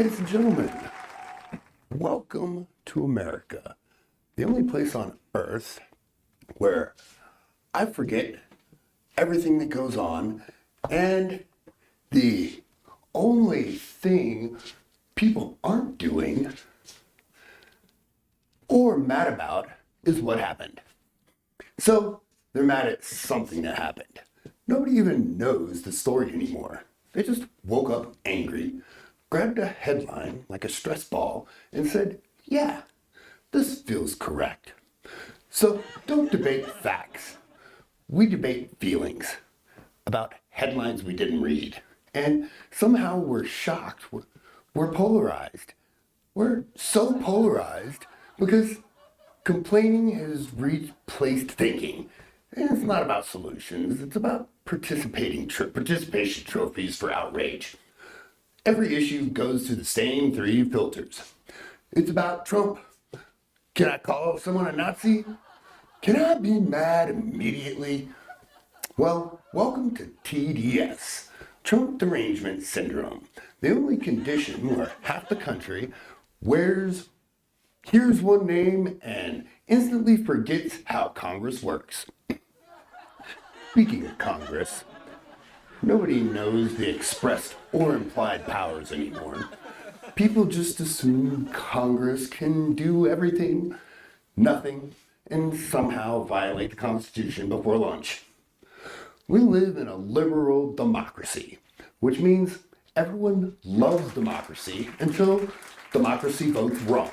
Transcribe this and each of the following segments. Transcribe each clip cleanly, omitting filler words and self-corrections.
Ladies and gentlemen, welcome to America, the only place on earth where I forget everything that goes on, and the only thing people aren't doing or mad about is what happened. So they're mad at something that happened. Nobody even knows the story anymore. They just woke up angry, grabbed a headline like a stress ball, and said, yeah, this feels correct. So don't debate facts. We debate feelings about headlines we didn't read. And somehow we're shocked. We're polarized. We're so polarized because complaining has replaced thinking. And it's not about solutions. It's about participation trophies for outrage. Every issue goes through the same three filters. It's about Trump. Can I call someone a Nazi? Can I be mad immediately? Well, welcome to TDS, Trump Derangement Syndrome, the only condition where half the country hears one name and instantly forgets how Congress works. Speaking of Congress, nobody knows the expressed or implied powers anymore. People just assume Congress can do everything, nothing, and somehow violate the Constitution before lunch. We live in a liberal democracy, which means everyone loves democracy until democracy votes wrong.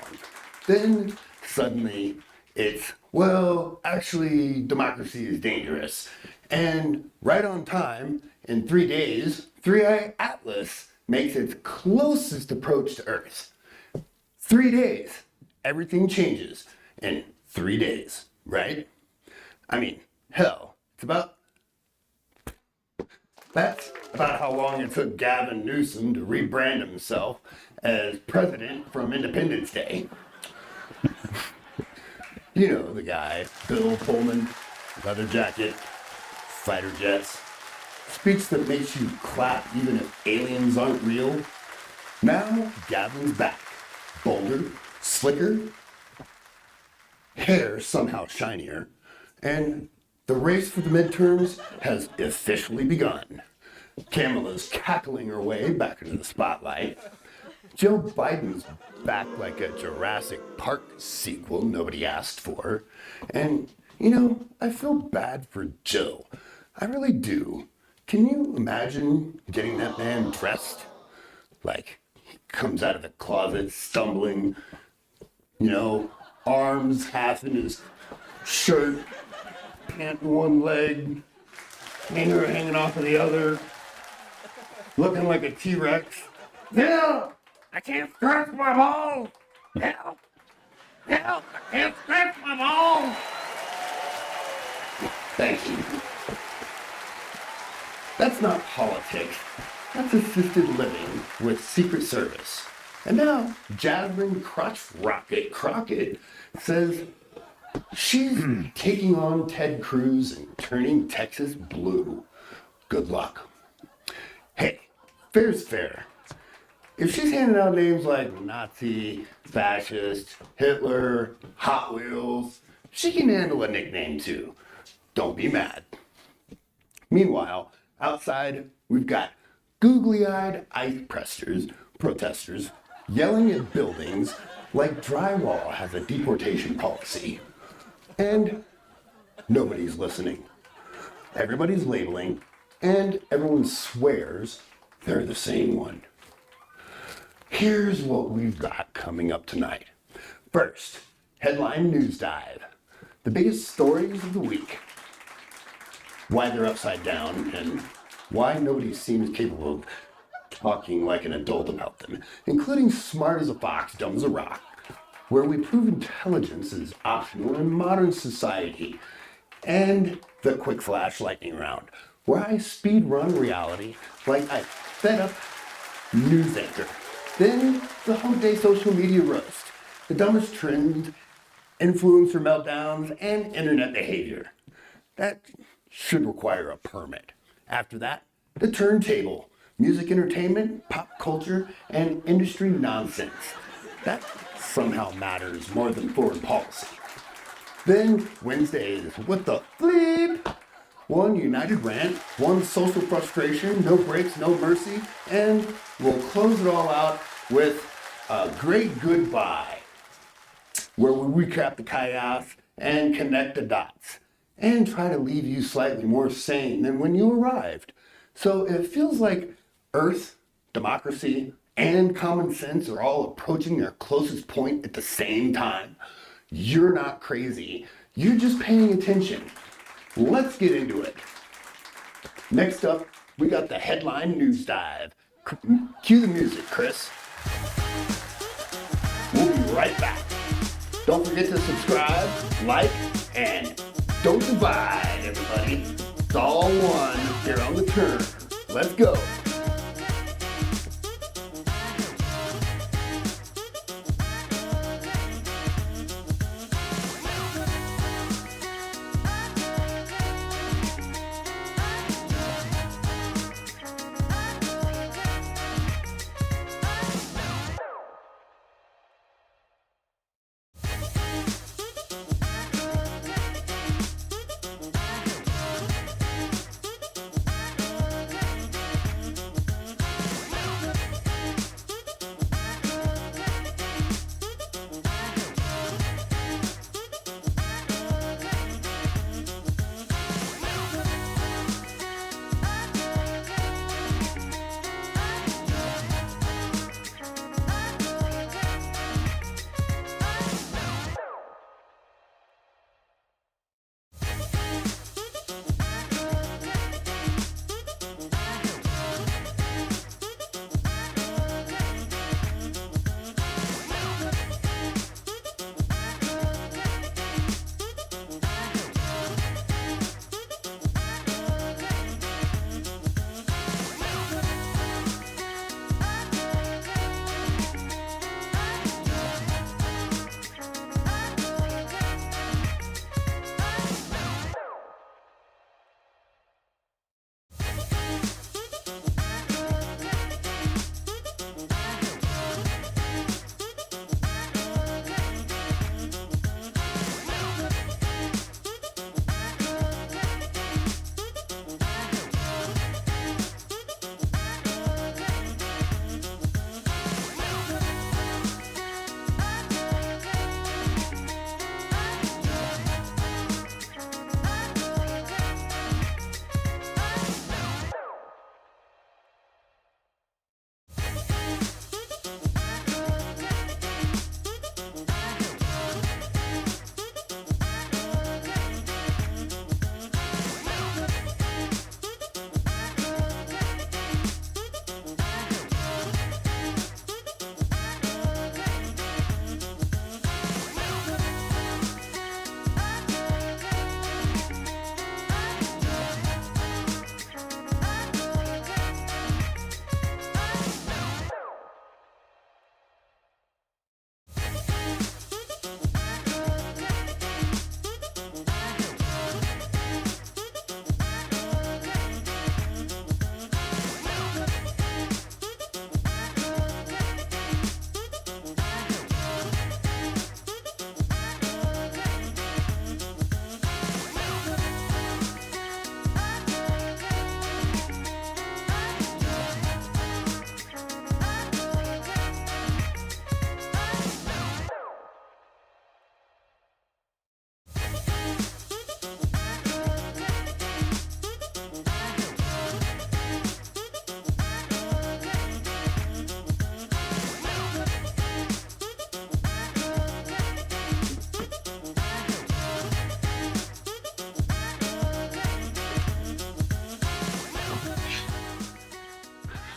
Then suddenly it's, well, actually democracy is dangerous. And right on time, in 3 days, 3-Eye Atlas makes its closest approach to Earth. 3 days, everything changes in 3 days, right? I mean, hell, that's about how long it took Gavin Newsom to rebrand himself as president from Independence Day. You know the guy, Bill Pullman, leather jacket, fighter jets, speech that makes you clap even if aliens aren't real. Now Gavin's back, bolder, slicker, hair somehow shinier, and the race for the midterms has officially begun. Kamala's cackling her way back into the spotlight. Joe Biden's back like a Jurassic Park sequel nobody asked for. And, I feel bad for Joe. I really do. Can you imagine getting that man dressed? Like, he comes out of the closet stumbling, arms half in his shirt, pant in one leg, hanger hanging off of the other, looking like a T-Rex. Help! I can't stretch my balls! Help! Help! I can't stretch my balls! Thank you. That's not politics. That's assisted living with Secret Service. And now, Jasmine Crotch Rocket Crockett says she's taking on Ted Cruz and turning Texas blue. Good luck. Hey, fair's fair. If she's handing out names like Nazi, fascist, Hitler, Hot Wheels, she can handle a nickname too. Don't be mad. Meanwhile, outside, we've got googly-eyed ICE protesters yelling at buildings like drywall has a deportation policy. And nobody's listening. Everybody's labeling, and everyone swears they're the same one. Here's what we've got coming up tonight. First, headline news dive. The biggest stories of the week. Why they're upside down, and why nobody seems capable of talking like an adult about them, including smart as a fox, dumb as a rock, where we prove intelligence is optional in modern society, and the quick flash lightning round, where I speed run reality like I fed up news anchor. Then the hump day social media roast, the dumbest trends, influencer meltdowns, and internet behavior. That should require a permit. After that, the turntable, music entertainment, pop culture, and industry nonsense. That somehow matters more than foreign policy. Then Wednesdays, what the bleep? One united rant, one social frustration, no breaks, no mercy, and we'll close it all out with a great goodbye, where we recap the chaos and connect the dots, and try to leave you slightly more sane than when you arrived. So it feels like Earth, democracy, and common sense are all approaching their closest point at the same time. You're not crazy. You're just paying attention. Let's get into it. Next up, we got the headline news dive. Cue the music, Chris. We'll be right back. Don't forget to subscribe, like, and don't divide, everybody. It's all one here on the turn. Let's go.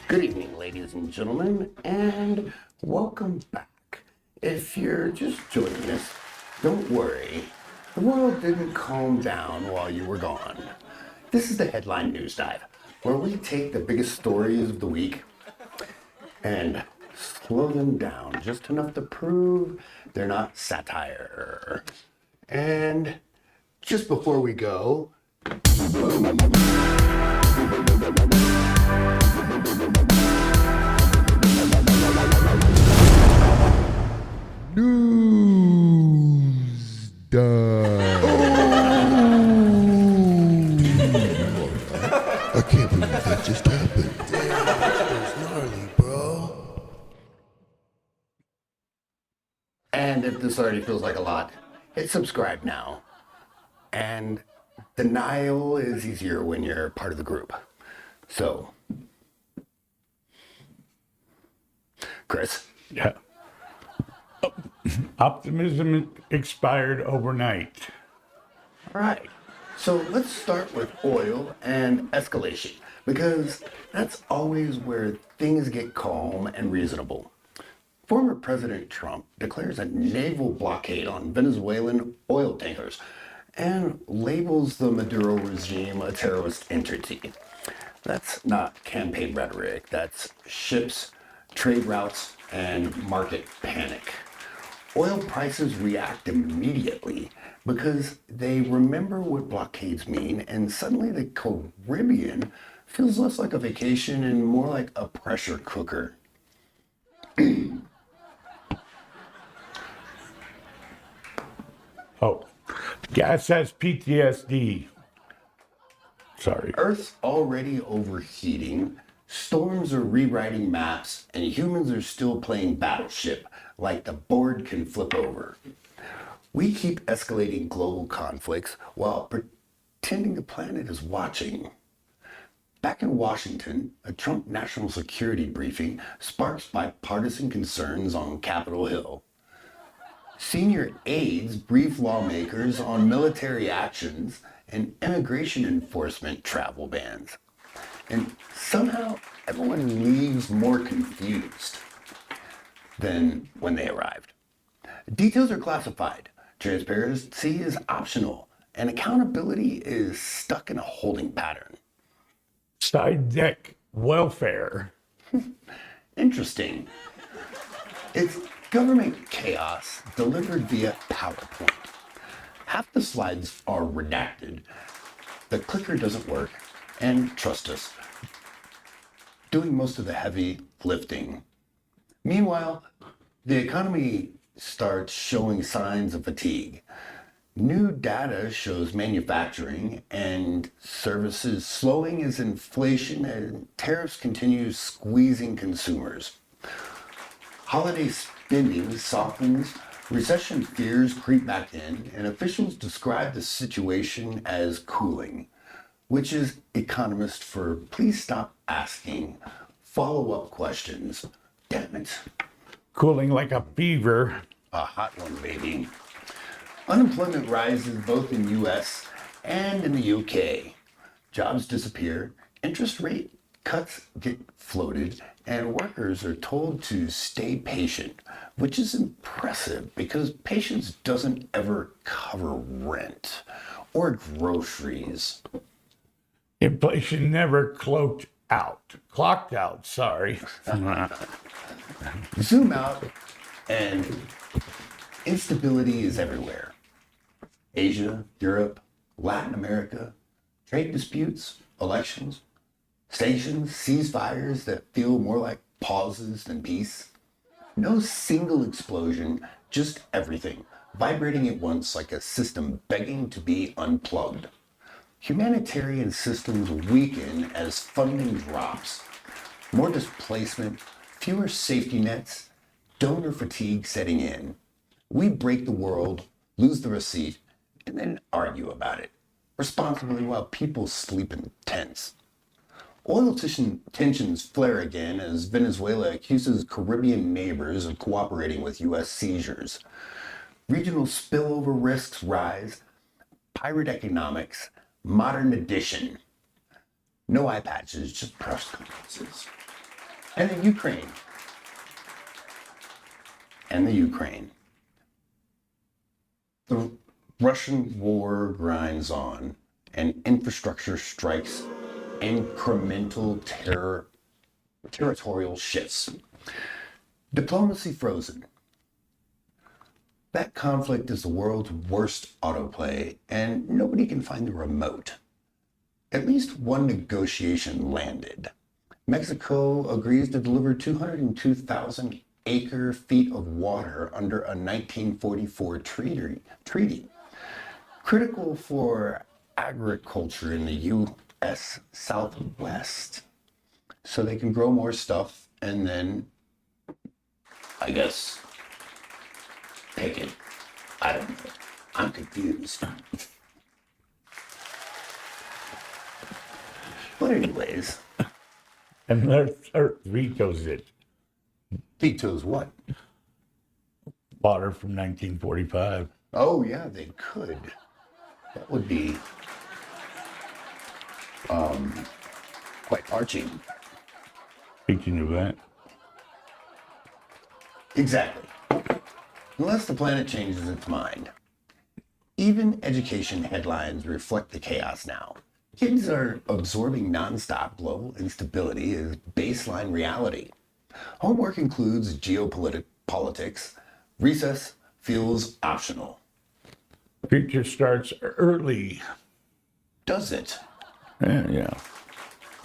Good evening, ladies and gentlemen, and welcome back. If you're just joining us, don't worry. The world didn't calm down while you were gone. This is the Headline News Dive, where we take the biggest stories of the week and slow them down just enough to prove they're not satire. And just before we go, News dive. I can't believe that just happened. Damn, that's gnarly, bro. And if this already feels like a lot, hit subscribe now. And denial is easier when you're part of the group. So, Chris. Yeah. Optimism expired overnight. All right. So let's start with oil and escalation, because that's always where things get calm and reasonable. Former President Trump declares a naval blockade on Venezuelan oil tankers and labels the Maduro regime a terrorist entity. That's not campaign rhetoric. That's ships, trade routes, and market panic. Oil prices react immediately because they remember what blockades mean, and suddenly the Caribbean feels less like a vacation and more like a pressure cooker. Oh, gas has PTSD. Sorry. Earth's already overheating, storms are rewriting maps, and humans are still playing battleship like the board can flip over. We keep escalating global conflicts while pretending the planet is watching. Back in Washington, a Trump national security briefing sparks bipartisan concerns on Capitol Hill. Senior aides brief lawmakers on military actions and immigration enforcement travel bans. And somehow everyone leaves more confused than when they arrived. Details are classified, transparency is optional, and accountability is stuck in a holding pattern. Side deck welfare. Interesting. It's government chaos delivered via PowerPoint. Half the slides are redacted, the clicker doesn't work, and trust us, doing most of the heavy lifting. Meanwhile, the economy starts showing signs of fatigue. New data shows manufacturing and services slowing as inflation and tariffs continue squeezing consumers. Holiday spending softens, recession fears creep back in, and officials describe the situation as cooling, which is economist for please stop asking follow-up questions. Damn it. Cooling like a fever. A hot one, baby. Unemployment rises both in US and in the UK. Jobs disappear, interest rate cuts get floated, and workers are told to stay patient, which is impressive because patience doesn't ever cover rent or groceries. Inflation never clocked out, sorry. Zoom out, and instability is everywhere. Asia, Europe, Latin America, trade disputes, elections, sanctions, ceasefires that feel more like pauses than peace. No single explosion, just everything, vibrating at once like a system begging to be unplugged. Humanitarian systems weaken as funding drops. More displacement, fewer safety nets, donor fatigue setting in. We break the world, lose the receipt, and then argue about it, responsibly while people sleep in tents. Oil tensions flare again as Venezuela accuses Caribbean neighbors of cooperating with U.S. seizures. Regional spillover risks rise. Pirate economics, modern edition. No eye patches, just press conferences. And the Ukraine. The Russian war grinds on, and infrastructure strikes incremental territorial shifts. Diplomacy frozen. That conflict is the world's worst autoplay, and nobody can find the remote. At least one negotiation landed. Mexico agrees to deliver 202,000 acre-feet of water under a 1944 treaty, critical for agriculture in the U.S. Southwest. So they can grow more stuff and then, I guess, pick it. I don't know. I'm confused. But anyways, And Earth vetoes it. vetoes what? Water from 1945. Oh yeah, they could. That would be quite arching. Speaking of that, Exactly. Unless the planet changes its mind. Even education headlines reflect the chaos now. Kids are absorbing nonstop global instability as baseline reality. Homework includes geopolitics. Recess feels optional. future starts early. Does it? Yeah.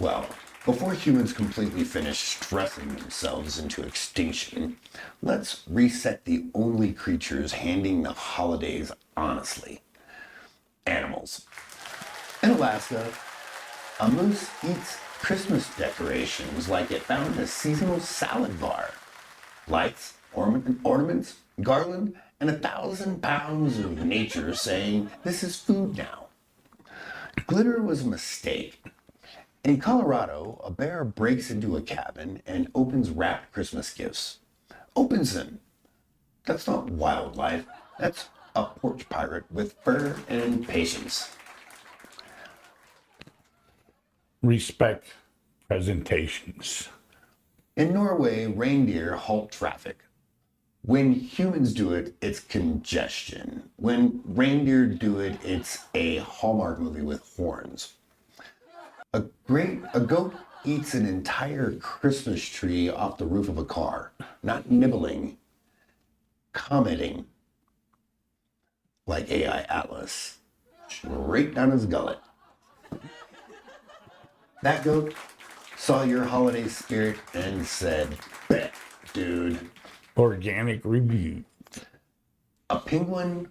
Well, before humans completely finish stressing themselves into extinction, let's reset the only creatures handing the holidays honestly. Animals. In Alaska, a moose eats Christmas decorations like it found a seasonal salad bar. Lights, ornaments, garland, and 1,000 pounds of nature saying, "This is food now." Glitter was a mistake. In Colorado, a bear breaks into a cabin and opens wrapped Christmas gifts. Opens them. That's not wildlife. That's a porch pirate with fur and patience. Respect presentations. In Norway, reindeer halt traffic. When humans do it, it's congestion. When reindeer do it, it's a Hallmark movie with horns. A goat eats an entire Christmas tree off the roof of a car, not nibbling, commenting like AI Atlas, straight down his gullet. That goat saw your holiday spirit and said, "Bet, dude." Organic review. A penguin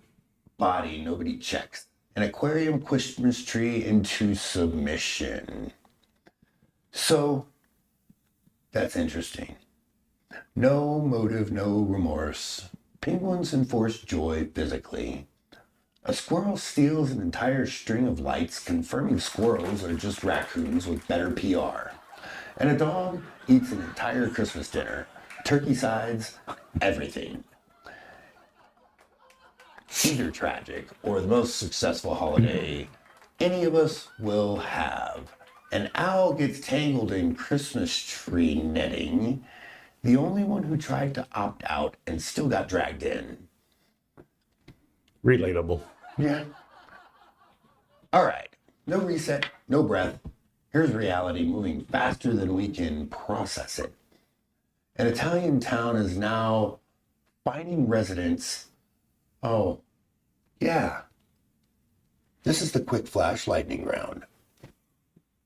body nobody checks. An aquarium Christmas tree into submission. So, that's interesting. No motive, no remorse. Penguins enforce joy physically. A squirrel steals an entire string of lights, confirming squirrels are just raccoons with better PR. And a dog eats an entire Christmas dinner, turkey sides, everything. Either tragic or the most successful holiday any of us will have. An owl gets tangled in Christmas tree netting, the only one who tried to opt out and still got dragged in. Relatable. Yeah. All right. No reset, no breath. Here's reality moving faster than we can process it. An Italian town is now finding residents. Oh, yeah. This is the quick flash lightning round.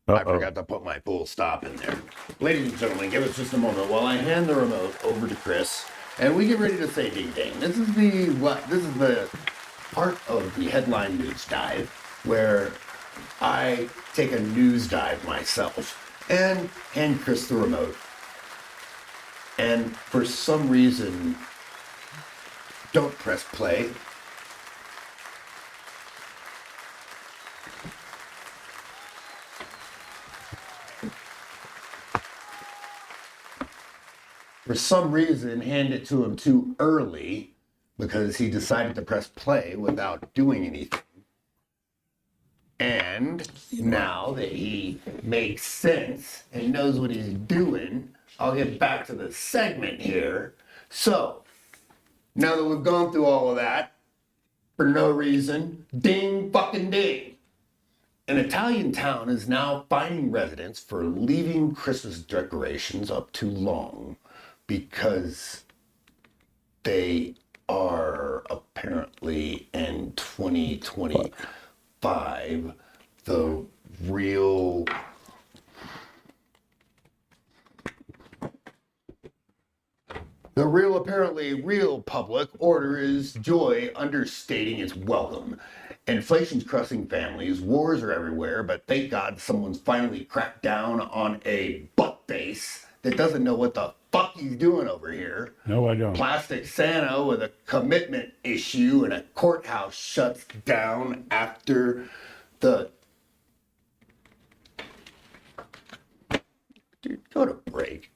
I forgot to put my full stop in there. Ladies and gentlemen, give us just a moment while I hand the remote over to Chris and we get ready to say ding ding. This is the part of the headline news dive where I take a news dive myself and hand Chris the remote. And for some reason, don't press play. For some reason, hand it to him too early because he decided to press play without doing anything. And now that he makes sense and knows what he's doing, I'll get back to the segment here. So, now that we've gone through all of that, for no reason, ding fucking ding. An Italian town is now fining residents for leaving Christmas decorations up too long because they are apparently in 2025 the real The real, apparently real public order is joy understating its welcome. Inflation's crushing families, wars are everywhere, but thank God someone's finally cracked down on a butt face that doesn't know what the fuck he's doing over here. No, I don't. Plastic Santa with a commitment issue and a courthouse shuts down after the... Dude, go to break.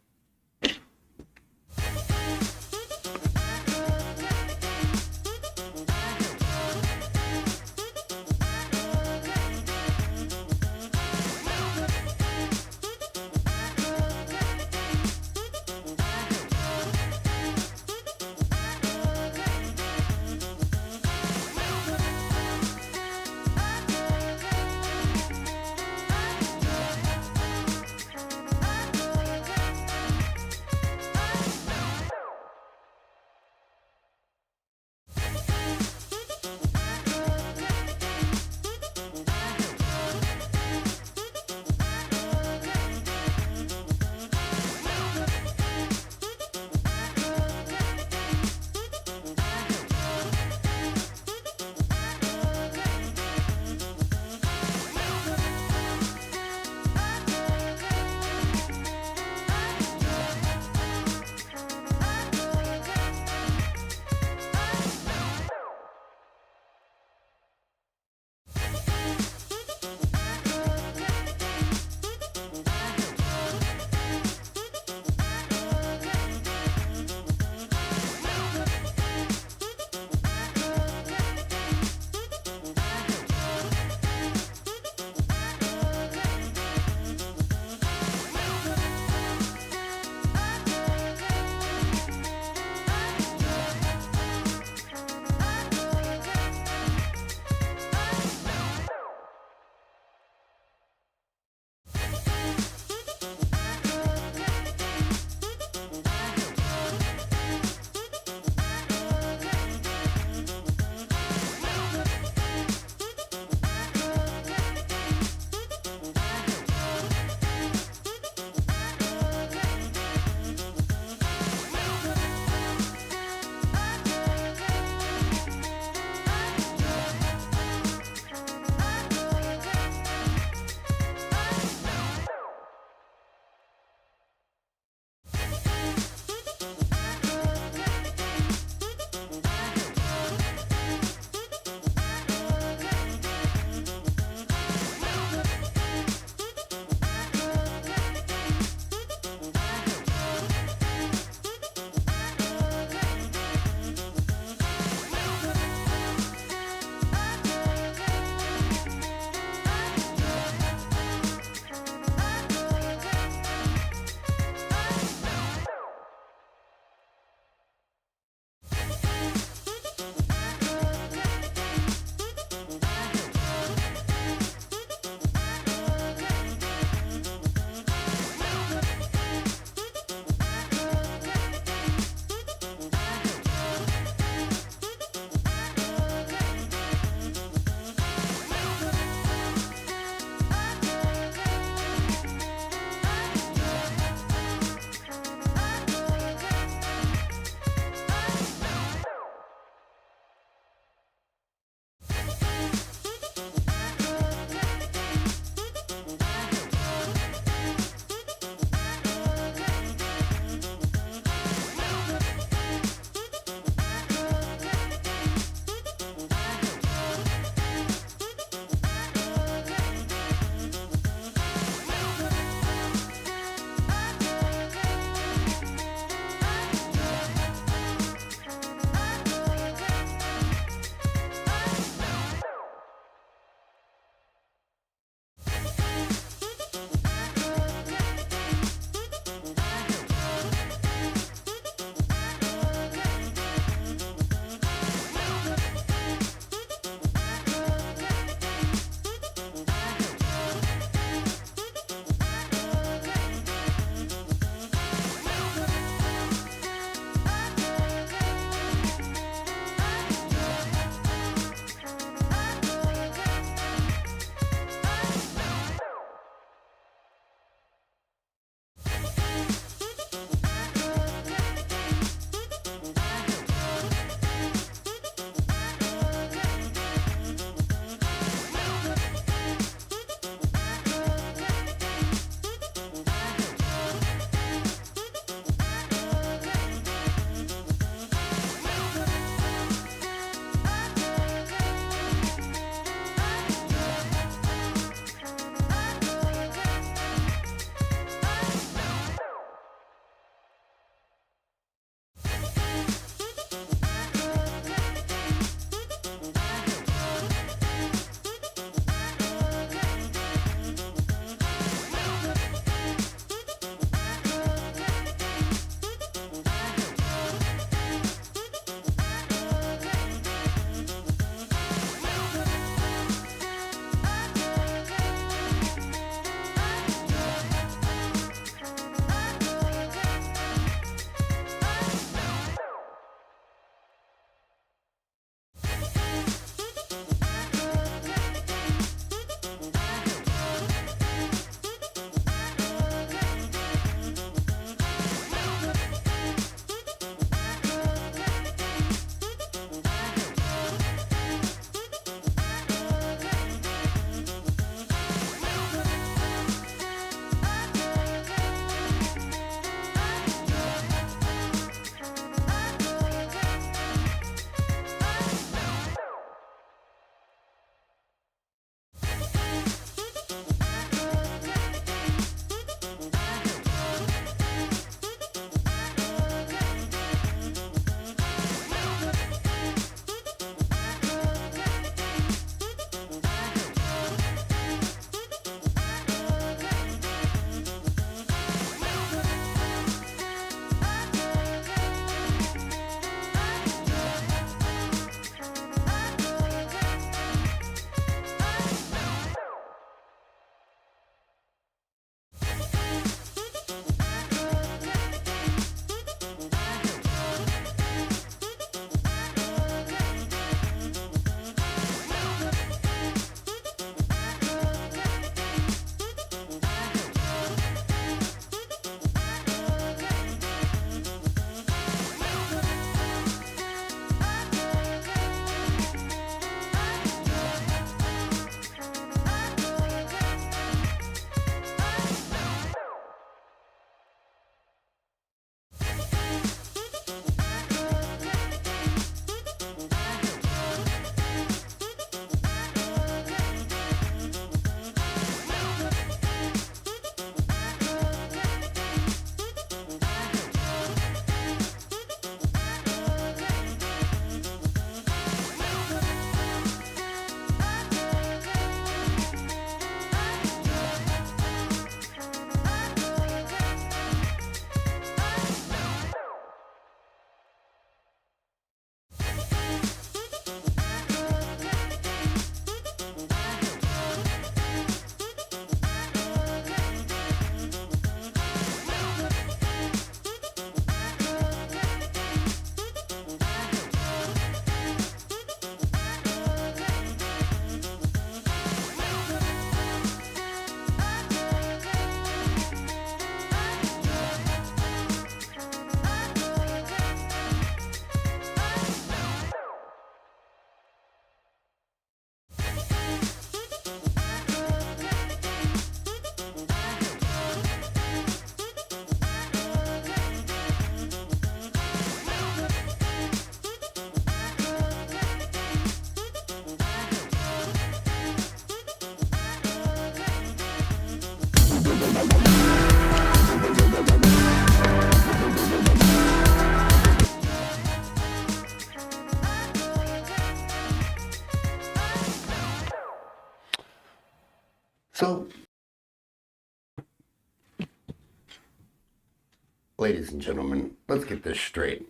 Ladies and gentlemen, let's get this straight.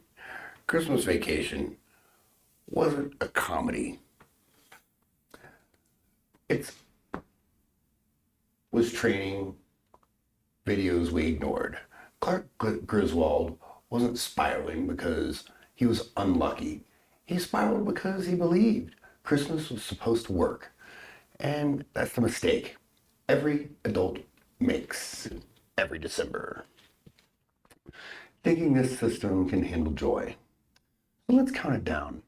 Christmas Vacation wasn't a comedy. It was training videos we ignored. Clark Griswold wasn't spiraling because he was unlucky. He spiraled because he believed Christmas was supposed to work. And that's the mistake every adult makes every December. Thinking this system can handle joy. So let's count it down.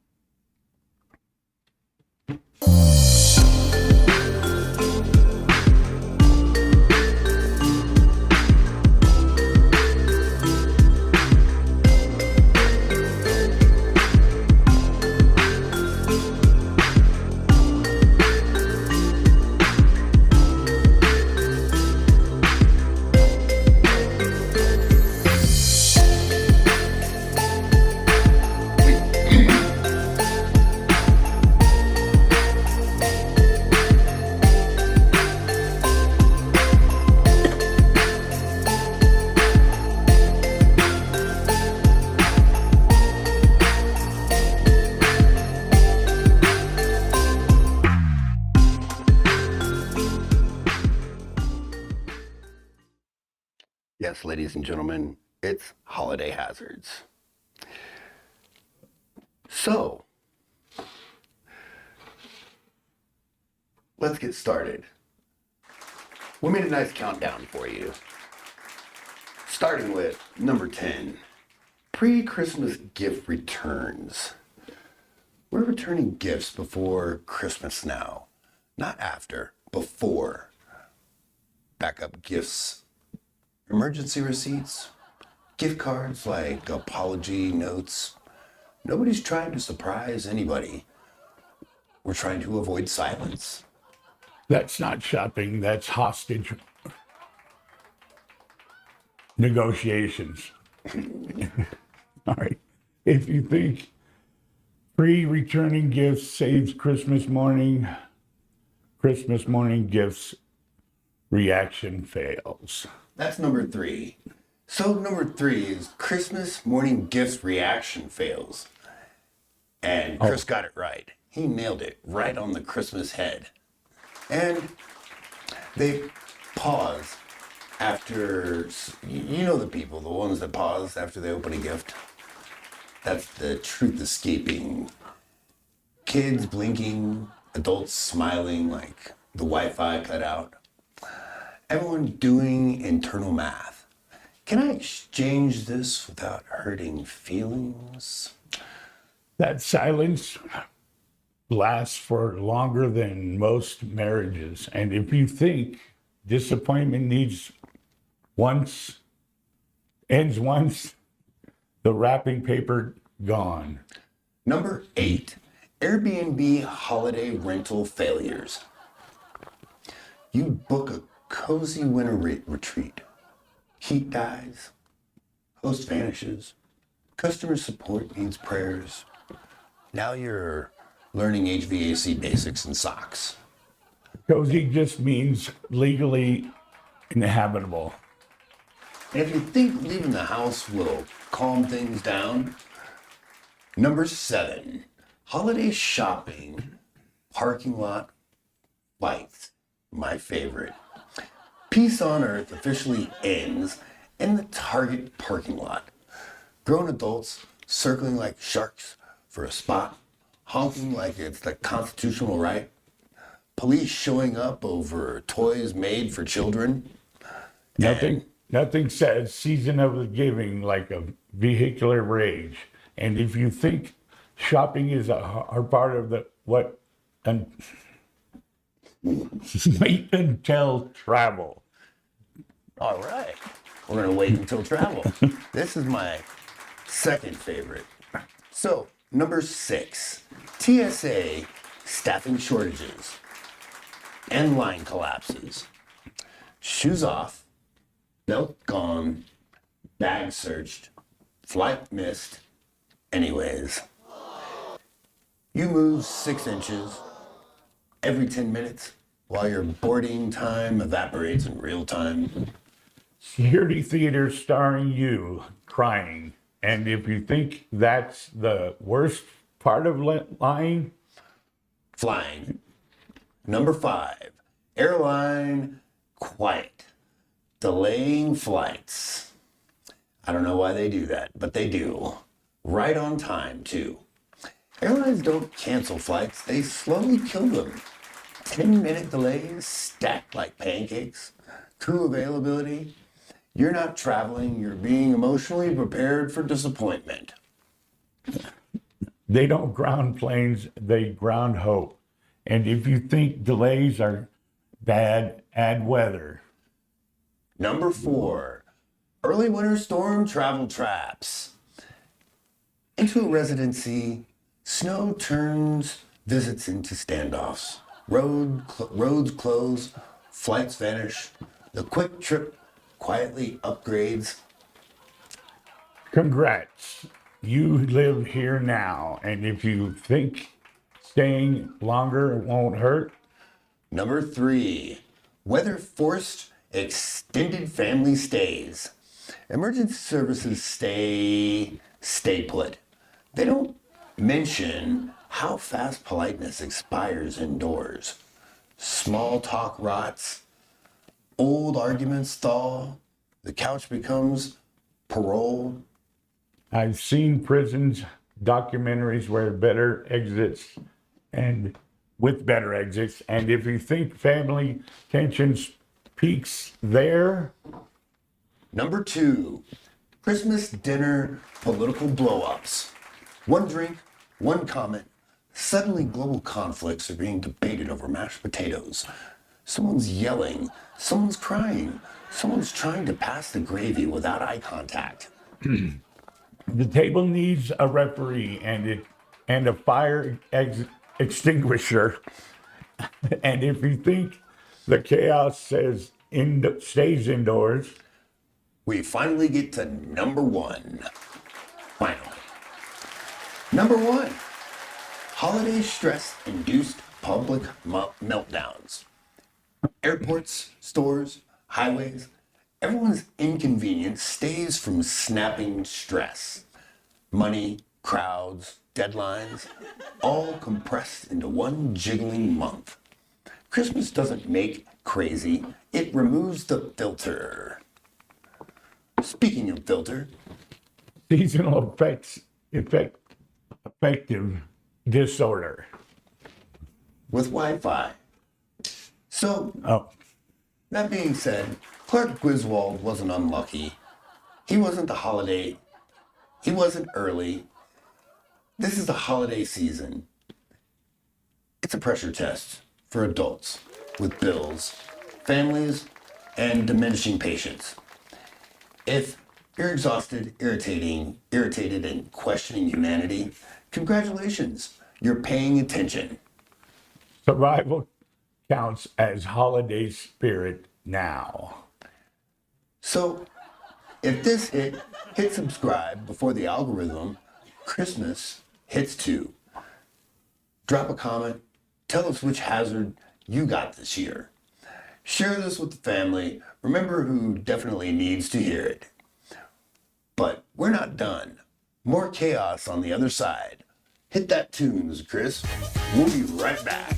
Yes, ladies and gentlemen, it's holiday hazards. So, let's get started. We made a nice countdown for you. Starting with number 10, pre-Christmas gift returns. We're returning gifts before Christmas now, not after, before. Backup gifts, emergency receipts, gift cards like apology notes. Nobody's trying to surprise anybody. We're trying to avoid silence. That's not shopping, that's hostage negotiations. All right. If you think pre-returning gifts saves Christmas morning gifts reaction fails. That's number 3. So number 3 is Christmas morning gifts reaction fails. And Chris got it right. He nailed it right on the Christmas head. And they pause after, you know the people, the ones that pause after they open a gift. That's the truth escaping. Kids blinking, adults smiling like the Wi-Fi cut out. Everyone doing internal math. Can I exchange this without hurting feelings? That silence lasts for longer than most marriages. And if you think disappointment ends once, the wrapping paper gone. Number 8, Airbnb holiday rental failures. You book a cozy winter retreat. Heat dies, host vanishes, customer support needs prayers. Now you're learning HVAC basics and socks. Cozy just means legally inhabitable. And if you think leaving the house will calm things down, number 7, holiday shopping, parking lot fights, my favorite. Peace on Earth officially ends in the Target parking lot. Grown adults circling like sharks for a spot, honking like it's the constitutional right. Police showing up over toys made for children. Nothing says season of the giving like a vehicular rage. And if you think shopping is a part of the wait until travel. All right, we're gonna wait until travel. This is my second favorite. So, number 6, TSA staffing shortages and line collapses. Shoes off, belt gone, bag searched, flight missed. Anyways, you move 6 inches every 10 minutes while your boarding time evaporates in real time. Security theater starring you crying. And if you think that's the worst part of lying, Flying. Number 5, airline quiet. Delaying flights. I don't know why they do that, but they do. Right on time, too. Airlines don't cancel flights, they slowly kill them. 10-minute delays stacked like pancakes. Crew availability. You're not traveling, you're being emotionally prepared for disappointment. they don't ground planes, they ground hope. And if you think delays are bad, add weather. Number 4, early winter storm travel traps. Into a residency, snow turns visits into standoffs. Roads close, flights vanish. The quick trip quietly upgrades. Congrats. You live here now. And if you think staying longer won't hurt, Number 3, weather forced extended family stays. Emergency services stay put. They don't mention how fast politeness expires indoors. Small talk rots, old arguments thaw, the couch becomes parole. I've seen prisons documentaries where better exits and with better exits. And if you think family tensions peaks there, Number 2, Christmas dinner political blow-ups. One drink, one comment. Suddenly global conflicts are being debated over mashed potatoes. Someone's yelling, someone's crying, someone's trying to pass the gravy without eye contact. the table needs a referee and a fire extinguisher. And if you think the chaos stays indoors, We finally get to number 1. Finally. Number 1, holiday stress-induced public meltdowns. Airports, stores, highways, everyone's inconvenience stays from snapping stress. Money, crowds, deadlines, all compressed into one jiggling month. Christmas doesn't make crazy, it removes the filter. Speaking of filter, seasonal affective disorder. with Wi-Fi. So, Oh, that being said, Clark Griswold wasn't unlucky. He wasn't the holiday. He wasn't early. This is the holiday season. It's a pressure test for adults with bills, families, and diminishing patience. If you're exhausted, irritated, and questioning humanity, congratulations, you're paying attention. survival counts as holiday spirit now. So, if this hit subscribe before the algorithm, Christmas hits too. Drop a comment, tell us which hazard you got this year. Share this with the family. Remember who definitely needs to hear it. But we're not done. More chaos on the other side. Hit that tunes, Chris. We'll be right back.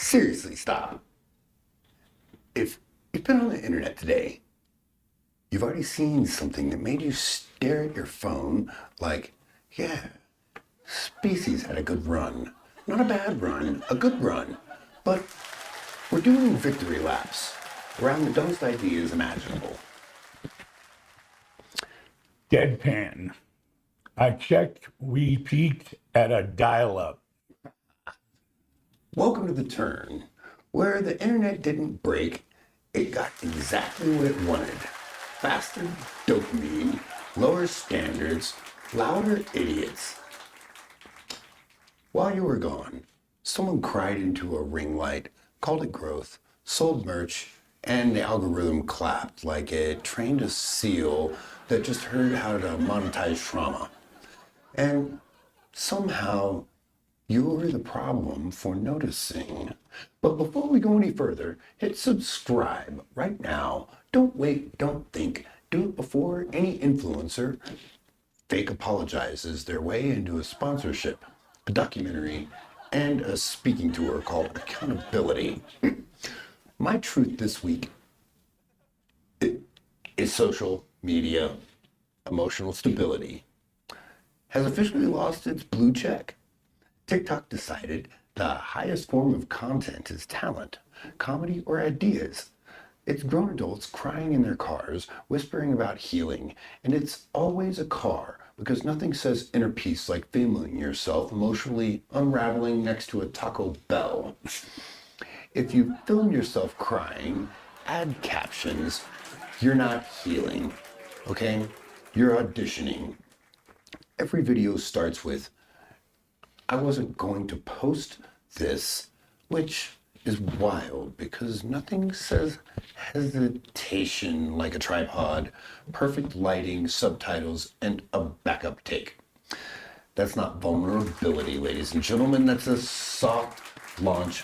Seriously, stop. If you've been on the internet today, you've already seen something that made you stare at your phone like, yeah, Species had a good run. Not a bad run, a good run. But we're doing victory laps around the dumbest ideas imaginable. Deadpan. I checked, we peaked at a dial-up. Welcome to the turn, where the internet didn't break, it got exactly what it wanted. Faster dopamine, lower standards, louder idiots. While you were gone, someone cried into a ring light, called it growth, sold merch, and the algorithm clapped like it trained a seal that just heard how to monetize trauma. And somehow, you're the problem for noticing. But before we go any further, hit subscribe right now. Don't wait, don't think. Do it before any influencer fake apologizes their way into a sponsorship, a documentary, and a speaking tour called Accountability. My truth this week is social media emotional stability has officially lost its blue check. TikTok decided the highest form of content is talent, comedy, or ideas. It's grown adults crying in their cars, whispering about healing, and it's always a car because nothing says inner peace like filming yourself emotionally unraveling next to a Taco Bell. If you film yourself crying, add captions, you're not healing, okay? You're auditioning. Every video starts with, I wasn't going to post this, which is wild because nothing says hesitation like a tripod, perfect lighting, subtitles, and a backup take. That's not vulnerability, ladies and gentlemen. That's a soft launch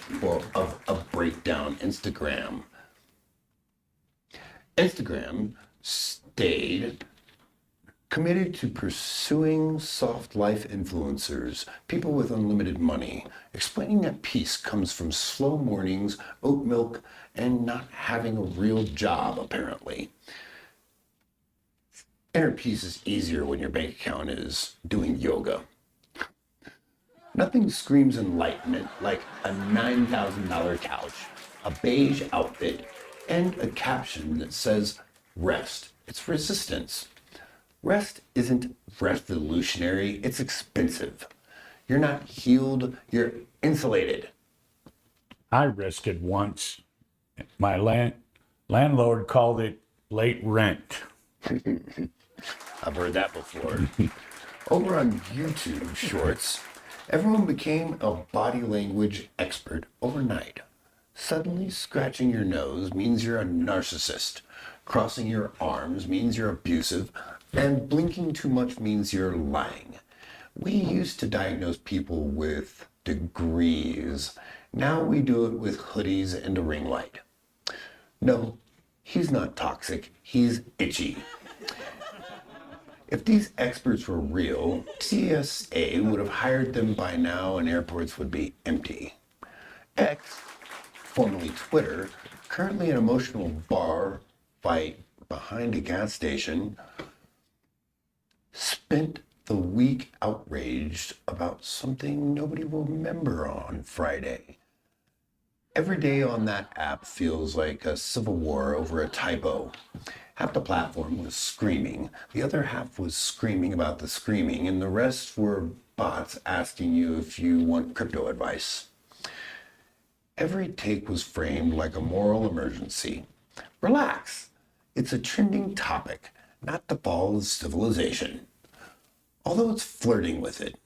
of a breakdown. Instagram stayed committed to pursuing soft life influencers, people with unlimited money, explaining that peace comes from slow mornings, oat milk, and not having a real job, apparently. Inner peace is easier when your bank account is doing yoga. Nothing screams enlightenment like a $9,000 couch, a beige outfit, and a caption that says, rest. It's resistance. Rest isn't revolutionary, it's expensive. You're not healed, you're insulated. I rested once. My landlord called it late rent. I've heard that before. Over on YouTube Shorts, everyone became a body language expert overnight. Suddenly scratching your nose means you're a narcissist. Crossing your arms means you're abusive. And blinking too much means you're lying. We used to diagnose people with degrees. Now we do it with hoodies and a ring light. No, he's not toxic. He's itchy. If these experts were real, TSA would have hired them by now and airports would be empty. X, formerly Twitter, currently an emotional bar fight behind a gas station, spent the week outraged about something nobody will remember on Friday. Every day on that app feels like a civil war over a typo. Half the platform was screaming, the other half was screaming about the screaming, and the rest were bots asking you if you want crypto advice. Every take was framed like a moral emergency. Relax, it's a trending topic, not the fall of civilization. Although it's flirting with it.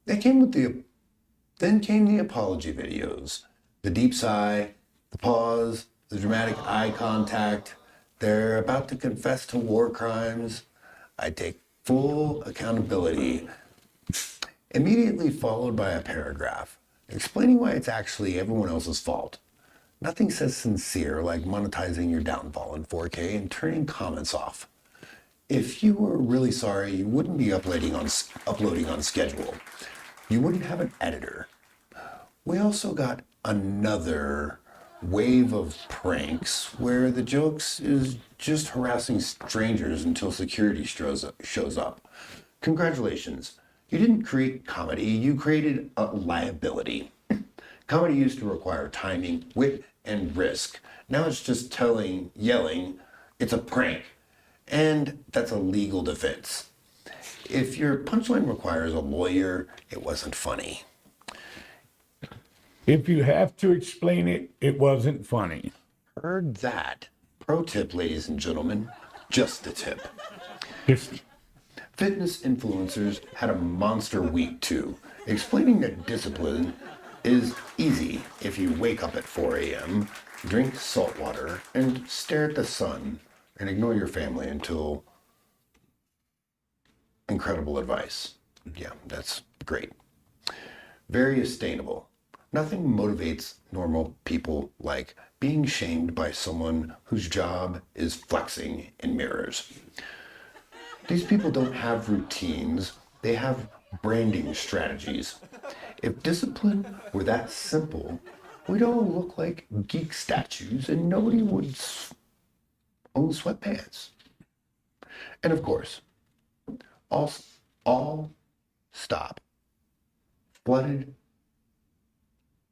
Then came the apology videos. The deep sigh, the pause, the dramatic eye contact. They're about to confess to war crimes. I take full accountability. Immediately followed by a paragraph explaining why it's actually everyone else's fault. Nothing says sincere like monetizing your downfall in 4K and turning comments off. If you were really sorry, you wouldn't be uploading on schedule. You wouldn't have an editor. We also got another wave of pranks where the jokes is just harassing strangers until security shows up. Congratulations. You didn't create comedy, you created a liability. Comedy used to require timing, wit, and risk. Now it's just yelling, it's a prank. And that's a legal defense. If your punchline requires a lawyer, it wasn't funny. If you have to explain it, it wasn't funny. Heard that. Pro tip, ladies and gentlemen, just a tip. Just Fitness influencers had a monster week too, explaining that discipline is easy if you wake up at 4 a.m., drink salt water, and stare at the sun, and ignore your family until incredible advice. Yeah, that's great. Very sustainable. Nothing motivates normal people like being shamed by someone whose job is flexing in mirrors. These people don't have routines, they have branding strategies. If discipline were that simple, we'd all look like geek statues and nobody would own sweatpants. And of course, all stop. Flooded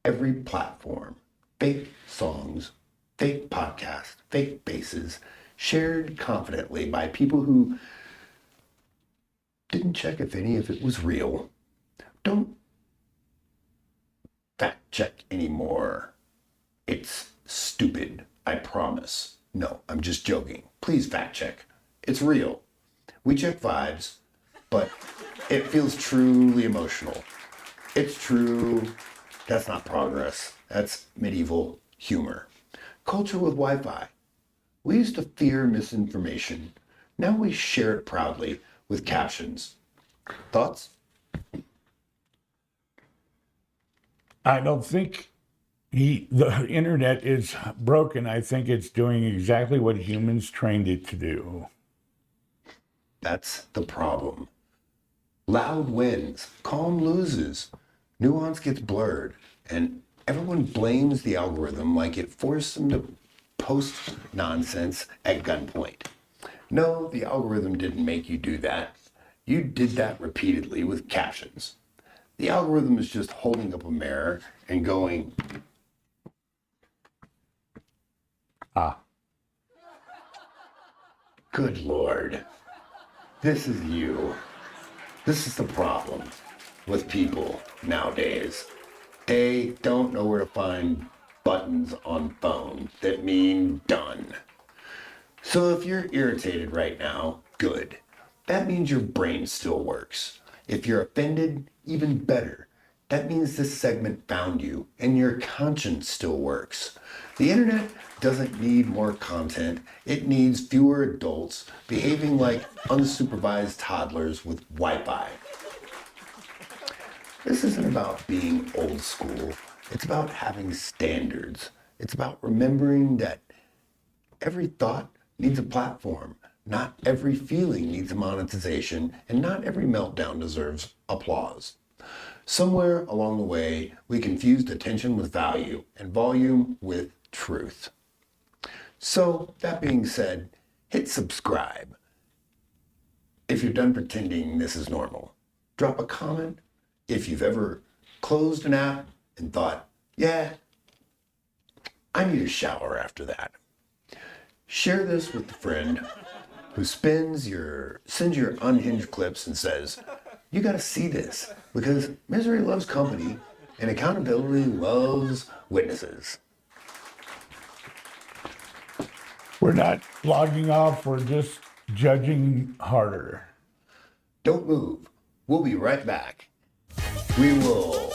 every platform. Fake songs, fake podcasts, fake bases, shared confidently by people who didn't check if any of it was real. Don't fact check anymore. It's stupid, I promise. No, I'm just joking. Please fact check. It's real. We check vibes, but it feels truly emotional. It's true. That's not progress. That's medieval humor. Culture with Wi-Fi. We used to fear misinformation. Now we share it proudly with captions. Thoughts? I don't think the internet is broken. I think it's doing exactly what humans trained it to do. That's the problem. Loud wins, calm loses, nuance gets blurred, and everyone blames the algorithm like it forced them to post nonsense at gunpoint. No, the algorithm didn't make you do that. You did that repeatedly with captions. The algorithm is just holding up a mirror and going, Ah, good Lord, this is you. This is the problem with people nowadays. They don't know where to find buttons on phone that mean done. So if you're irritated right now, good. That means your brain still works. If you're offended, even better. That means this segment found you and your conscience still works. The internet doesn't need more content. It needs fewer adults behaving like unsupervised toddlers with Wi-Fi. This isn't about being old school. It's about having standards. It's about remembering that every thought needs a platform. Not every feeling needs a monetization, and not every meltdown deserves applause. Somewhere along the way, we confused attention with value and volume with truth. So, that being said, hit subscribe. If you're done pretending this is normal, drop a comment. If you've ever closed an app and thought, yeah, I need a shower after that. Share this with a friend who sends your unhinged clips and says, you gotta see this because misery loves company and accountability loves witnesses. we're not logging off. We're just judging harder. Don't move. We'll be right back. We will.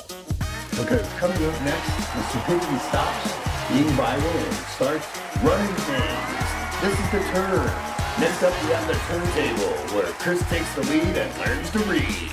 Because coming up next, the stupidity stops being viral and starts running things. This is The Turn. Next up, we have The Turntable, where Chris takes the lead and learns to read.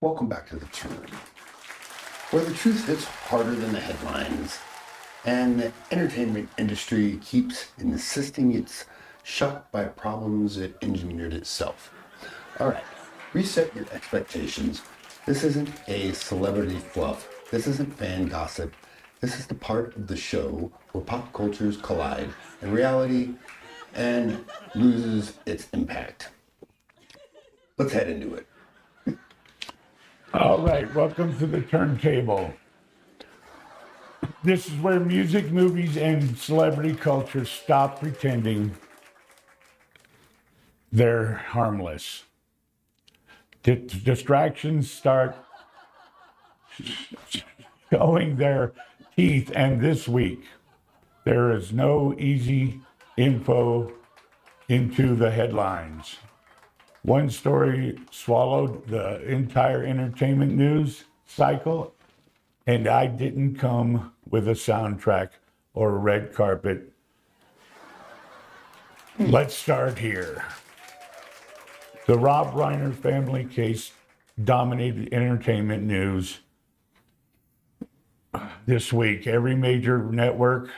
Welcome back to The Turn, where the truth hits harder than the headlines, and the entertainment industry keeps insisting it's shocked by problems it engineered itself. All right, reset your expectations. This isn't a celebrity fluff. This isn't fan gossip. This is the part of the show where pop cultures collide and reality and loses its impact. Let's head into it. All right, welcome to the turntable. This is where music, movies, and celebrity culture stop pretending they're harmless. Distractions start showing their teeth, and this week, there is no easy info into the headlines. One story swallowed the entire entertainment news cycle, and I didn't come with a soundtrack or a red carpet. Let's start here. The Rob Reiner family case dominated entertainment news this week. Every major network,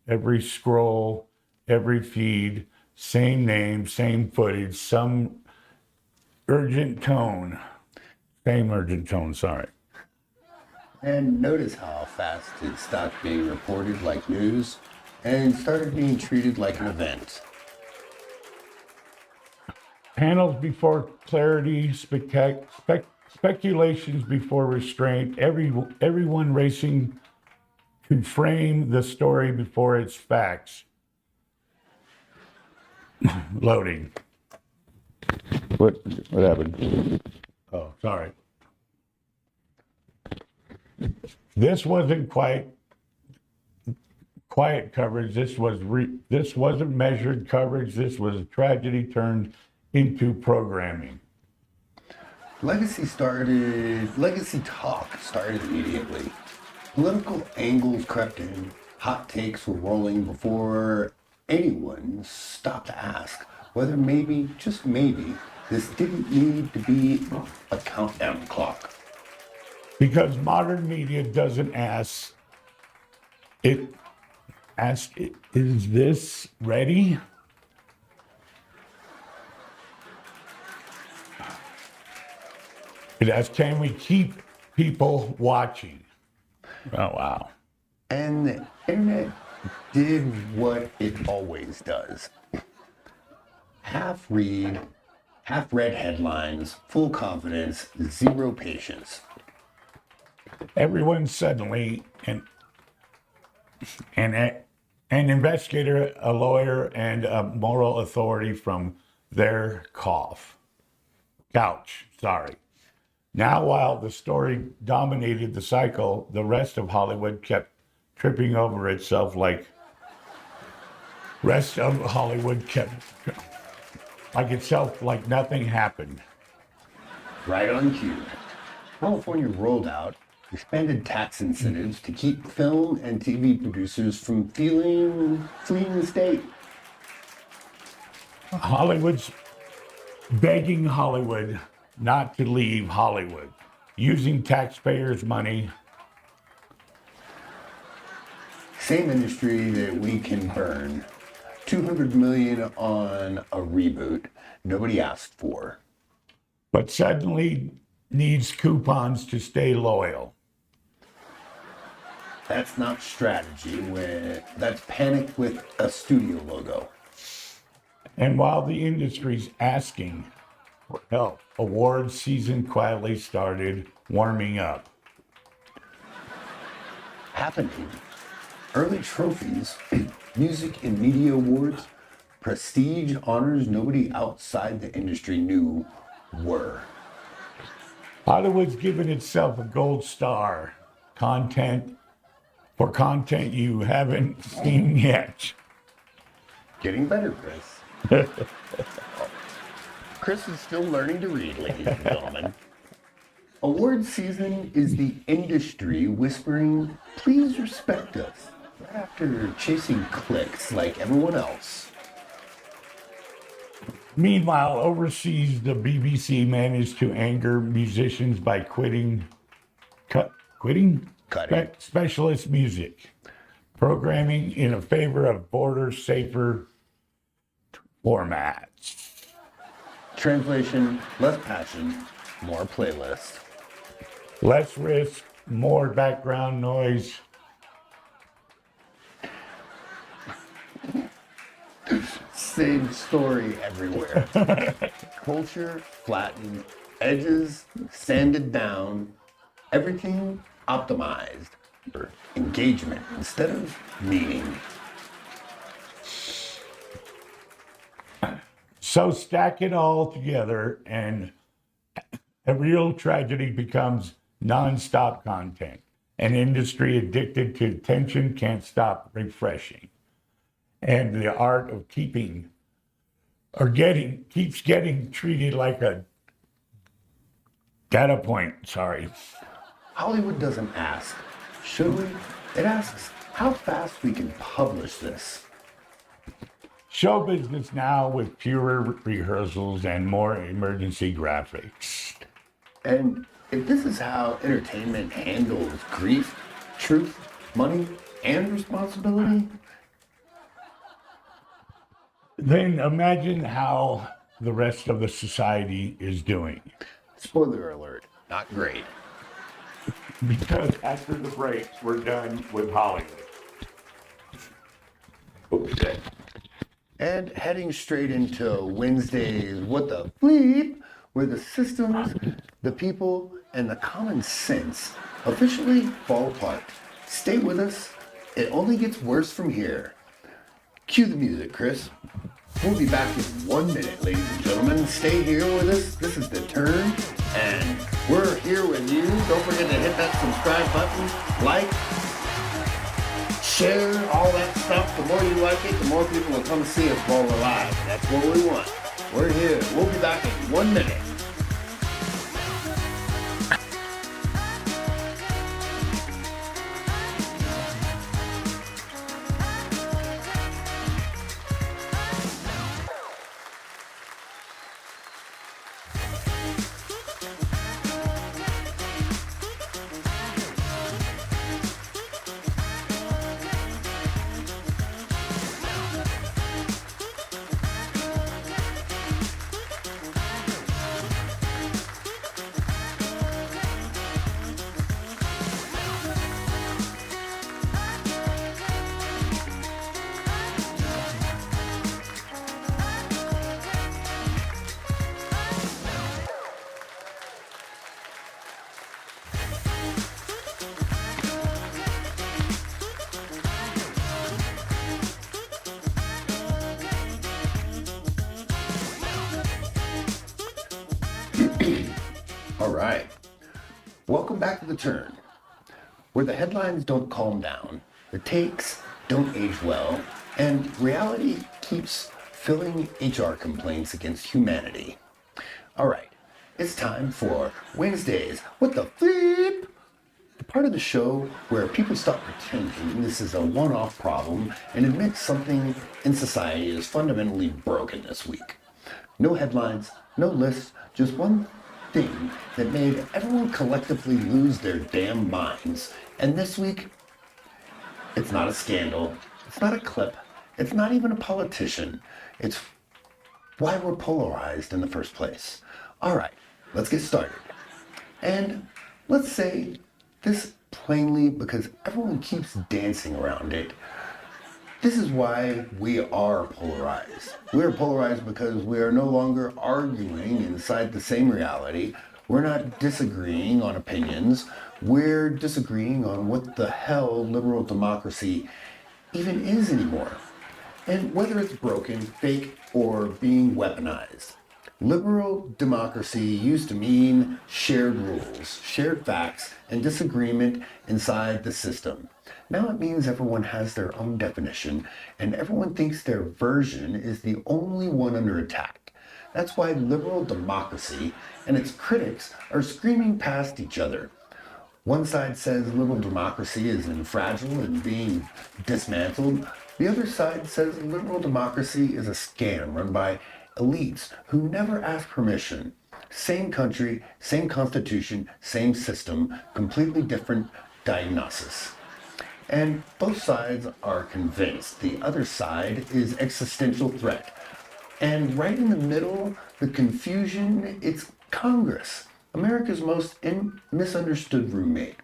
every scroll, every feed, same name, same footage, some urgent tone. Same urgent tone, sorry. And notice how fast it stopped being reported like news and started being treated like an event. Panels before clarity, speculations before restraint, everyone racing to frame the story before its facts. Loading. What happened? Oh, sorry. This wasn't quite quiet coverage. This wasn't measured coverage. This was a tragedy turned into programming. Legacy talk started immediately. Political angles crept in. Hot takes were rolling before anyone stopped to ask whether maybe, just maybe, this didn't need to be a countdown clock. Because modern media doesn't ask, is this ready? It asks, can we keep people watching? Oh, wow. And the internet did what it always does. Half-read, half-read headlines, full confidence, zero patience. Everyone suddenly, an investigator, a lawyer, and a moral authority from their couch. Now, while the story dominated the cycle, the rest of Hollywood kept tripping over itself like nothing happened. Right on cue. California rolled out expanded tax incentives to keep film and TV producers from fleeing the state. Hollywood's begging Hollywood not to leave Hollywood, using taxpayers' money. Same industry that we can burn. $200 million on a reboot nobody asked for. But suddenly needs coupons to stay loyal. That's not strategy. That's panic with a studio logo. And while the industry's asking for help, awards season quietly started warming up. Happening. Early trophies, music and media awards, prestige honors nobody outside the industry knew were. Hollywood's given itself a gold star, content you haven't seen yet. Getting better, Chris. Chris is still learning to read, ladies and gentlemen. Award season is the industry whispering, please respect us, right after chasing clicks like everyone else. Meanwhile, overseas, the BBC managed to anger musicians by quitting Cutting. specialist music programming in favor of border safer formats. Translation, less passion, more playlist. Less risk, more background noise. Same story everywhere. Culture flattened, edges sanded down, everything optimized for engagement instead of meaning. So stack it all together, and a real tragedy becomes nonstop content. An industry addicted to attention can't stop refreshing. And the art of keeps getting treated like a data point. Sorry. Hollywood doesn't ask, should we? It asks how fast we can publish this. Show business now with fewer rehearsals and more emergency graphics. And if this is how entertainment handles grief, truth, money, and responsibility, Then imagine how the rest of the society is doing. spoiler alert, not great. Because after the break, we're done with Hollywood. Okay. And heading straight into Wednesday's What the Bleep, where the systems, the people, and the common sense officially fall apart. Stay with us. It only gets worse from here. Cue the music, Chris. We'll be back in 1 minute, ladies and gentlemen. Stay here with us. This is The Turn, and we're here with you. Don't forget to hit that subscribe button, like, share, all that stuff. The more you like it, the more people will come see us while we're live. That's what we want. We're here. We'll be back in 1 minute. All right. Welcome back to The Turn, where the headlines don't calm down, the takes don't age well, and reality keeps filling HR complaints against humanity. All right. It's time for Wednesdays What the Flip? The part of the show where people stop pretending this is a one-off problem and admit something in society is fundamentally broken this week. No headlines, no lists, just one thing that made everyone collectively lose their damn minds. And this week, it's not a scandal, it's not a clip, it's not even a politician. It's why we're polarized in the first place. All right, let's get started. And let's say this plainly because everyone keeps dancing around it. This is why we are polarized. We are polarized because we are no longer arguing inside the same reality. We're not disagreeing on opinions. We're disagreeing on what the hell liberal democracy even is anymore. And whether it's broken, fake, or being weaponized. Liberal democracy used to mean shared rules, shared facts, and disagreement inside the system. Now it means everyone has their own definition, and everyone thinks their version is the only one under attack. That's why liberal democracy and its critics are screaming past each other. One side says liberal democracy is fragile and being dismantled. The other side says liberal democracy is a scam run by elites who never ask permission. Same country, same constitution, same system, completely different diagnosis. And both sides are convinced the other side is existential threat. And right in the middle, the confusion, it's Congress, America's most misunderstood roommate.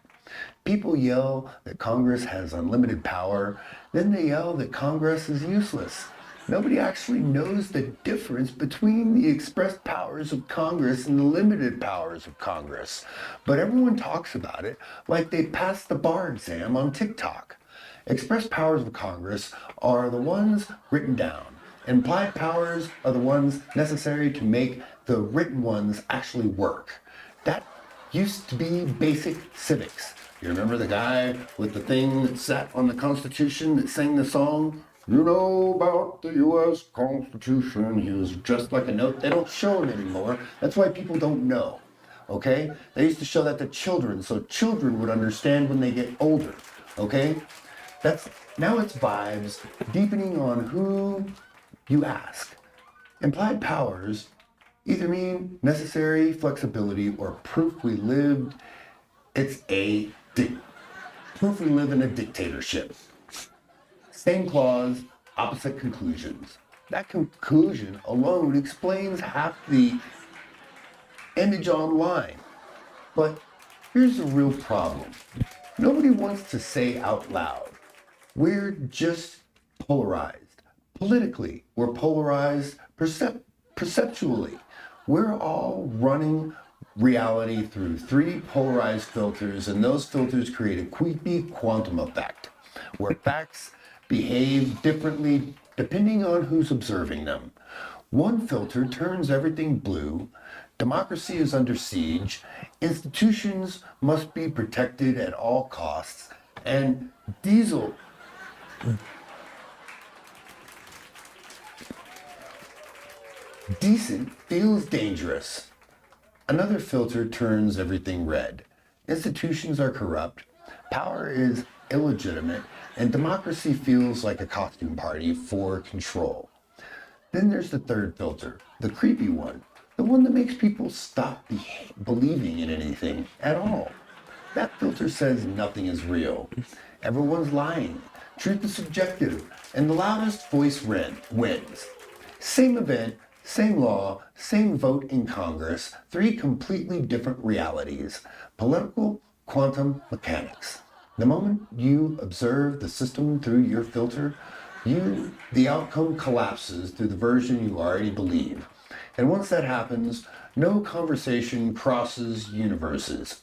People yell that Congress has unlimited power, then they yell that Congress is useless. Nobody actually knows the difference between the expressed powers of Congress and the limited powers of Congress. But everyone talks about it like they passed the bar exam on TikTok. Expressed powers of Congress are the ones written down. Implied powers are the ones necessary to make the written ones actually work. That used to be basic civics. You remember the guy with the thing that sat on the Constitution that sang the song? You know about the U.S. Constitution. He was dressed like a note. They don't show him anymore. That's why people don't know. Okay? They used to show that to children so children would understand when they get older. Okay? Now it's vibes, deepening on who you ask. Implied powers either mean necessary flexibility or proof we lived. It's proof we live in a dictatorship. Same clause, opposite conclusions. That conclusion alone explains half the image online. But here's the real problem. Nobody wants to say out loud. We're just polarized. Politically, we're polarized perceptually. We're all running reality through 3 polarized filters, and those filters create a creepy quantum effect, where facts behave differently depending on who's observing them. One filter turns everything blue, democracy is under siege, institutions must be protected at all costs, and decent feels dangerous. Another filter turns everything red. Institutions are corrupt, power is illegitimate, and democracy feels like a costume party for control. Then there's the third filter, the creepy one, the one that makes people stop believing in anything at all. That filter says nothing is real. Everyone's lying. Truth is subjective, and the loudest voice wins. Same event, same law, same vote in Congress, 3 completely different realities. Political quantum mechanics. The moment you observe the system through your filter, the outcome collapses through the version you already believe. And once that happens, no conversation crosses universes.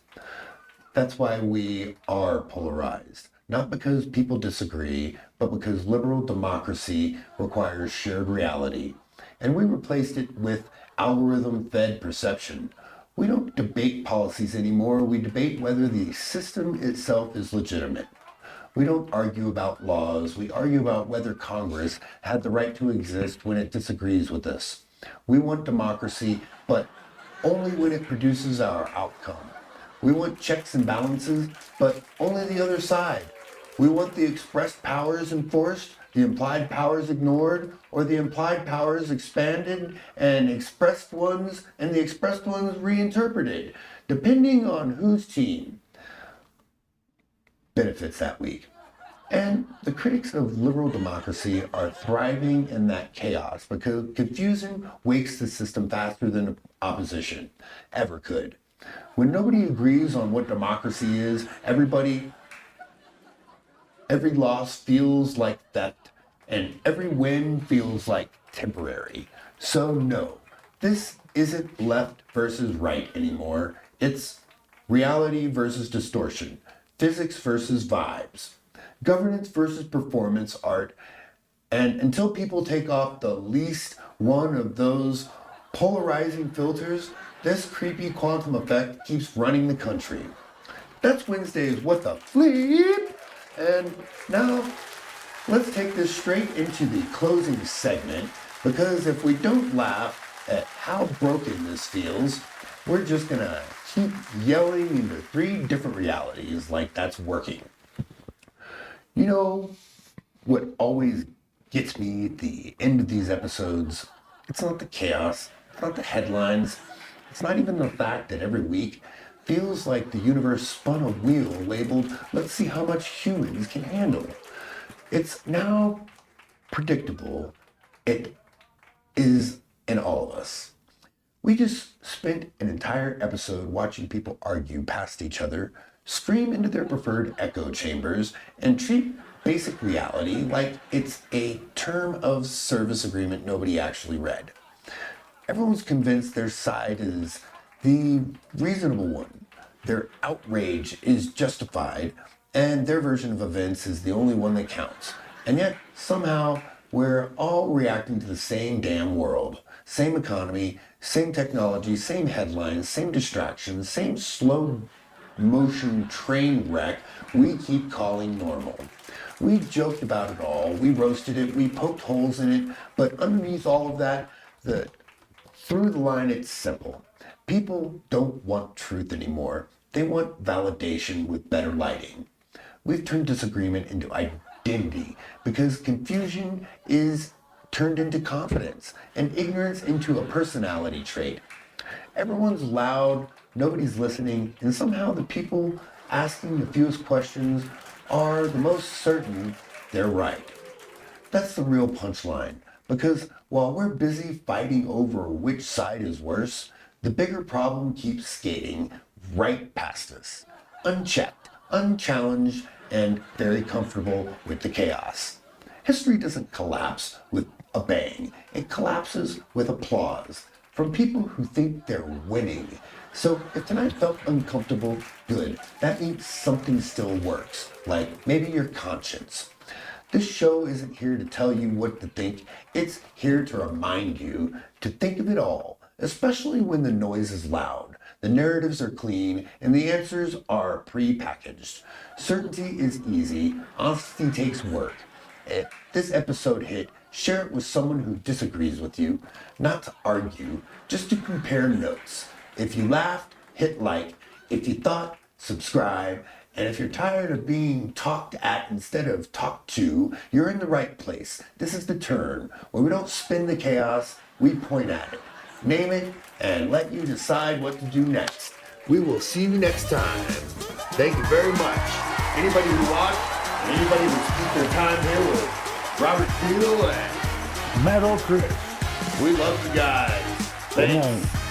That's why we are polarized. Not because people disagree, but because liberal democracy requires shared reality. And we replaced it with algorithm-fed perception. We don't debate policies anymore. We debate whether the system itself is legitimate. We don't argue about laws. We argue about whether Congress had the right to exist when it disagrees with us. We want democracy, but only when it produces our outcome. We want checks and balances, but only the other side. We want the expressed powers enforced, the implied powers ignored, or the implied powers expanded and the expressed ones reinterpreted, depending on whose team benefits that week. And the critics of liberal democracy are thriving in that chaos because confusion wakes the system faster than opposition ever could. When nobody agrees on what democracy is, every loss feels like theft, and every win feels like temporary. So no, this isn't left versus right anymore. It's reality versus distortion, physics versus vibes, governance versus performance art. And until people take off the least one of those polarizing filters, this creepy quantum effect keeps running the country. That's Wednesday's What the Flip? And now, let's take this straight into the closing segment, because if we don't laugh at how broken this feels, we're just gonna keep yelling into 3 different realities like that's working. You know what always gets me at the end of these episodes It's not the chaos, it's not the headlines, it's not even the fact that every week feels like the universe spun a wheel labeled, let's see how much humans can handle. It's now predictable. It is in all of us. We just spent an entire episode watching people argue past each other, scream into their preferred echo chambers, and treat basic reality like it's a term of service agreement nobody actually read. Everyone's convinced their side is the reasonable one. Their outrage is justified, and their version of events is the only one that counts. And yet, somehow, we're all reacting to the same damn world. Same economy, same technology, same headlines, same distractions, same slow motion train wreck we keep calling normal. We joked about it all, we roasted it, we poked holes in it, but underneath all of that, through the line, it's simple. People don't want truth anymore. They want validation with better lighting. We've turned disagreement into identity because confusion is turned into confidence and ignorance into a personality trait. Everyone's loud, nobody's listening, and somehow the people asking the fewest questions are the most certain they're right. That's the real punchline, because while we're busy fighting over which side is worse, the bigger problem keeps skating right past us, unchecked, unchallenged, and very comfortable with the chaos. History doesn't collapse with a bang. It collapses with applause from people who think they're winning. So if tonight felt uncomfortable, good. That means something still works, like maybe your conscience. This show isn't here to tell you what to think. It's here to remind you to think of it all, especially when the noise is loud, the narratives are clean, and the answers are pre-packaged. Certainty is easy. Honesty takes work. If this episode hit, share it with someone who disagrees with you, not to argue, just to compare notes. If you laughed, hit like. If you thought, subscribe. And if you're tired of being talked at instead of talked to, you're in the right place. This is the turn, where we don't spin the chaos, we point at it. Name it, and let you decide what to do next. We will see you next time. Thank you very much. Anybody who watched, anybody who spent their time here with Robert Steele and Metal Chris. we love you guys. Good Thanks. night.